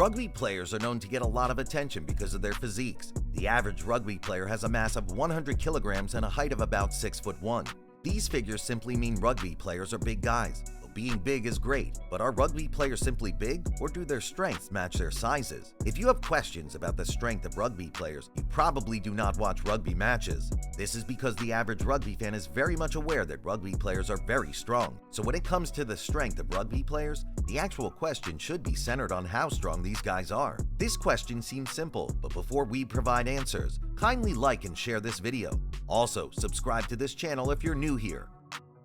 Rugby players are known to get a lot of attention because of their physiques. The average rugby player has a mass of 100 kilograms and a height of about 6'1". These figures simply mean rugby players are big guys. Being big is great, but are rugby players simply big, or do their strengths match their sizes? If you have questions about the strength of rugby players, you probably do not watch rugby matches. This is because the average rugby fan is very much aware that rugby players are very strong. So when it comes to the strength of rugby players, the actual question should be centered on how strong these guys are. This question seems simple, but before we provide answers, kindly like and share this video. Also, subscribe to this channel if you're new here.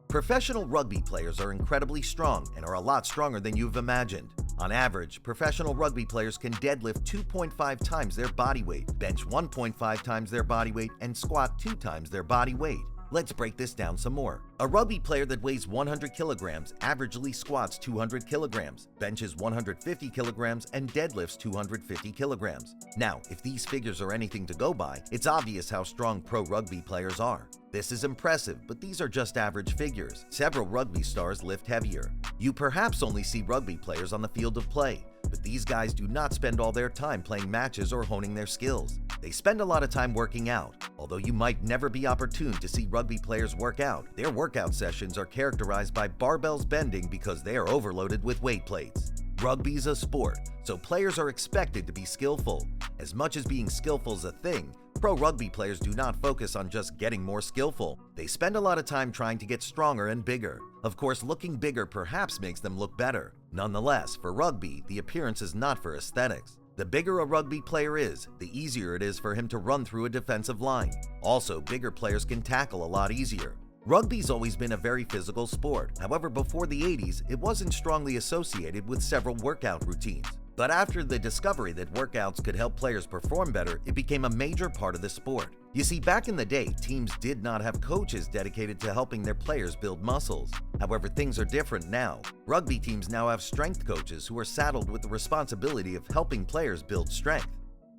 Professional rugby players are incredibly strong and are a lot stronger than you've imagined. On average, professional rugby players can deadlift 2.5 times their body weight, bench 1.5 times their body weight, and squat 2 times their body weight. Let's break this down some more. A rugby player that weighs 100 kilograms averagely squats 200 kilograms, benches 150 kilograms, and deadlifts 250 kilograms. Now, if these figures are anything to go by, it's obvious how strong pro rugby players are. This is impressive, but these are just average figures. Several rugby stars lift heavier. You perhaps only see rugby players on the field of play, but these guys do not spend all their time playing matches or honing their skills. They spend a lot of time working out. Although you might never be opportune to see rugby players work out, their workout sessions are characterized by barbells bending because they are overloaded with weight plates. Rugby's a sport, so players are expected to be skillful. As much as being skillful is a thing, pro rugby players do not focus on just getting more skillful. They spend a lot of time trying to get stronger and bigger. Of course, looking bigger perhaps makes them look better. Nonetheless, for rugby, the appearance is not for aesthetics. The bigger a rugby player is, the easier it is for him to run through a defensive line. Also, bigger players can tackle a lot easier. Rugby's always been a very physical sport. However, before the 80s, it wasn't strongly associated with several workout routines. But after the discovery that workouts could help players perform better, it became a major part of the sport. You see, back in the day, teams did not have coaches dedicated to helping their players build muscles. However, things are different now. Rugby teams now have strength coaches who are saddled with the responsibility of helping players build strength.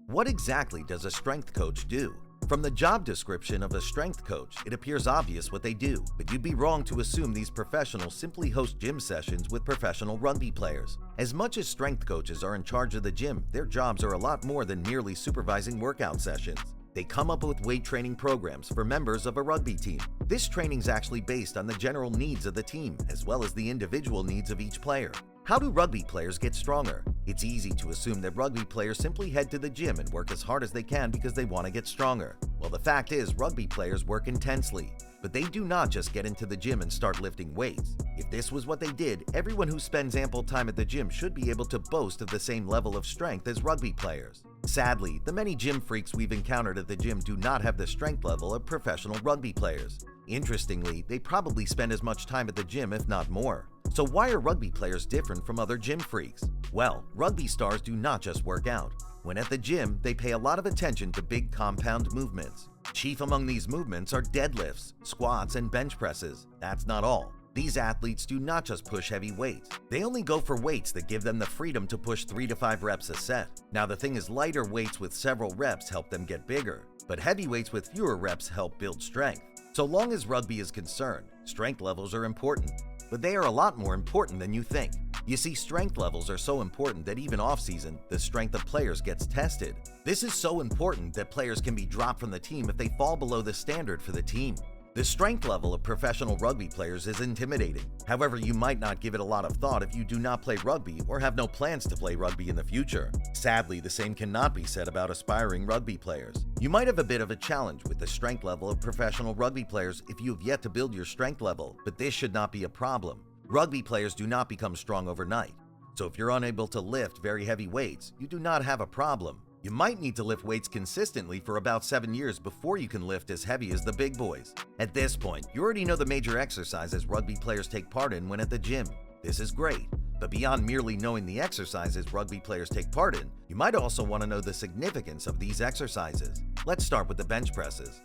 What exactly does a strength coach do? From the job description of a strength coach, it appears obvious what they do, but you'd be wrong to assume these professionals simply host gym sessions with professional rugby players. As much as strength coaches are in charge of the gym, their jobs are a lot more than merely supervising workout sessions. They come up with weight training programs for members of a rugby team. This training is actually based on the general needs of the team, as well as the individual needs of each player. How do rugby players get stronger? It's easy to assume that rugby players simply head to the gym and work as hard as they can because they want to get stronger. Well, the fact is, rugby players work intensely, but they do not just get into the gym and start lifting weights. If this was what they did, everyone who spends ample time at the gym should be able to boast of the same level of strength as rugby players. Sadly, the many gym freaks we've encountered at the gym do not have the strength level of professional rugby players. Interestingly, they probably spend as much time at the gym, if not more. So why are rugby players different from other gym freaks? Well, rugby stars do not just work out. When at the gym, they pay a lot of attention to big compound movements. Chief among these movements are deadlifts, squats, and bench presses. That's not all. These athletes do not just push heavy weights. They only go for weights that give them the freedom to push 3 to 5 reps a set. Now the thing is, lighter weights with several reps help them get bigger, but heavy weights with fewer reps help build strength. So long as rugby is concerned, strength levels are important. But they are a lot more important than you think. You see, strength levels are so important that even off-season, the strength of players gets tested. This is so important that players can be dropped from the team if they fall below the standard for the team. The strength level of professional rugby players is intimidating. However, you might not give it a lot of thought if you do not play rugby or have no plans to play rugby in the future. Sadly, the same cannot be said about aspiring rugby players. You might have a bit of a challenge with the strength level of professional rugby players if you have yet to build your strength level, but this should not be a problem. Rugby players do not become strong overnight. So if you're unable to lift very heavy weights, you do not have a problem. You might need to lift weights consistently for about 7 years before you can lift as heavy as the big boys. At this point, you already know the major exercises rugby players take part in when at the gym. This is great, but beyond merely knowing the exercises rugby players take part in, you might also want to know the significance of these exercises. Let's start with the bench presses.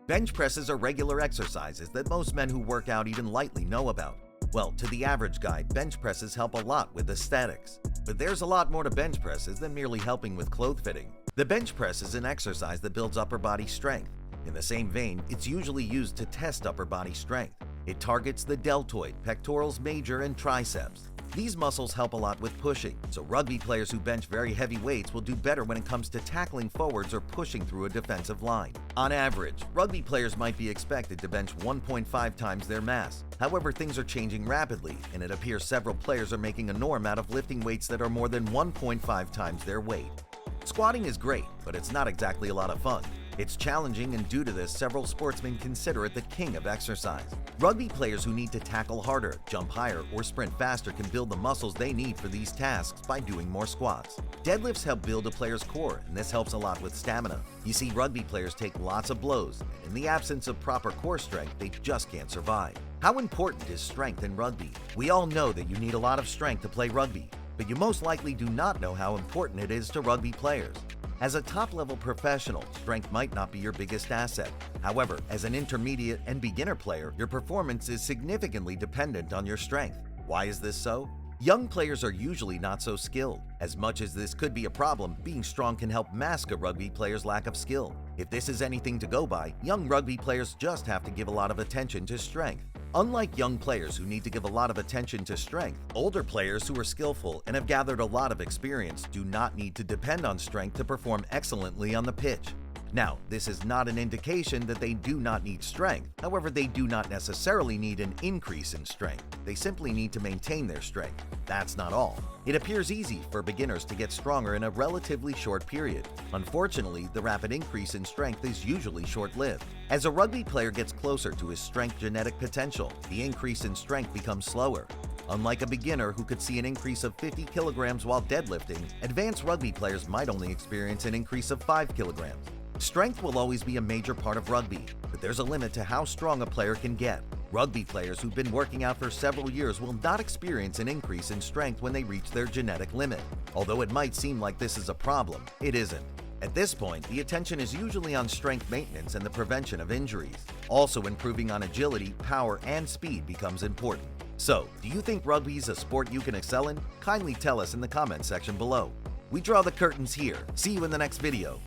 Bench presses are regular exercises that most men who work out even lightly know about. Well, to the average guy, bench presses help a lot with aesthetics. But there's a lot more to bench presses than merely helping with clothes fitting. The bench press is an exercise that builds upper body strength. In the same vein, it's usually used to test upper body strength. It targets the deltoid, pectorals major, and triceps. These muscles help a lot with pushing, so rugby players who bench very heavy weights will do better when it comes to tackling forwards or pushing through a defensive line. On average, rugby players might be expected to bench 1.5 times their mass. However, things are changing rapidly, and it appears several players are making a norm out of lifting weights that are more than 1.5 times their weight. Squatting is great, but it's not exactly a lot of fun. It's challenging, and due to this, several sportsmen consider it the king of exercise. Rugby players who need to tackle harder, jump higher, or sprint faster can build the muscles they need for these tasks by doing more squats. Deadlifts help build a player's core, and this helps a lot with stamina. You see, rugby players take lots of blows, and in the absence of proper core strength, they just can't survive. How important is strength in rugby? We all know that you need a lot of strength to play rugby, but you most likely do not know how important it is to rugby players. As a top-level professional, strength might not be your biggest asset. However, as an intermediate and beginner player, your performance is significantly dependent on your strength. Why is this so? Young players are usually not so skilled. As much as this could be a problem, being strong can help mask a rugby player's lack of skill. If this is anything to go by, young rugby players just have to give a lot of attention to strength. Unlike young players who need to give a lot of attention to strength, older players who are skillful and have gathered a lot of experience do not need to depend on strength to perform excellently on the pitch. Now, this is not an indication that they do not need strength. However, they do not necessarily need an increase in strength. They simply need to maintain their strength. That's not all. It appears easy for beginners to get stronger in a relatively short period. Unfortunately, the rapid increase in strength is usually short-lived. As a rugby player gets closer to his strength genetic potential, the increase in strength becomes slower. Unlike a beginner who could see an increase of 50 kilograms while deadlifting, advanced rugby players might only experience an increase of 5 kilograms. Strength will always be a major part of rugby, but there's a limit to how strong a player can get. Rugby players who've been working out for several years will not experience an increase in strength when they reach their genetic limit. Although it might seem like this is a problem, it isn't. At this point, the attention is usually on strength maintenance and the prevention of injuries. Also, improving on agility, power, and speed becomes important. So, do you think rugby is a sport you can excel in? Kindly tell us in the comments section below. We draw the curtains here. See you in the next video.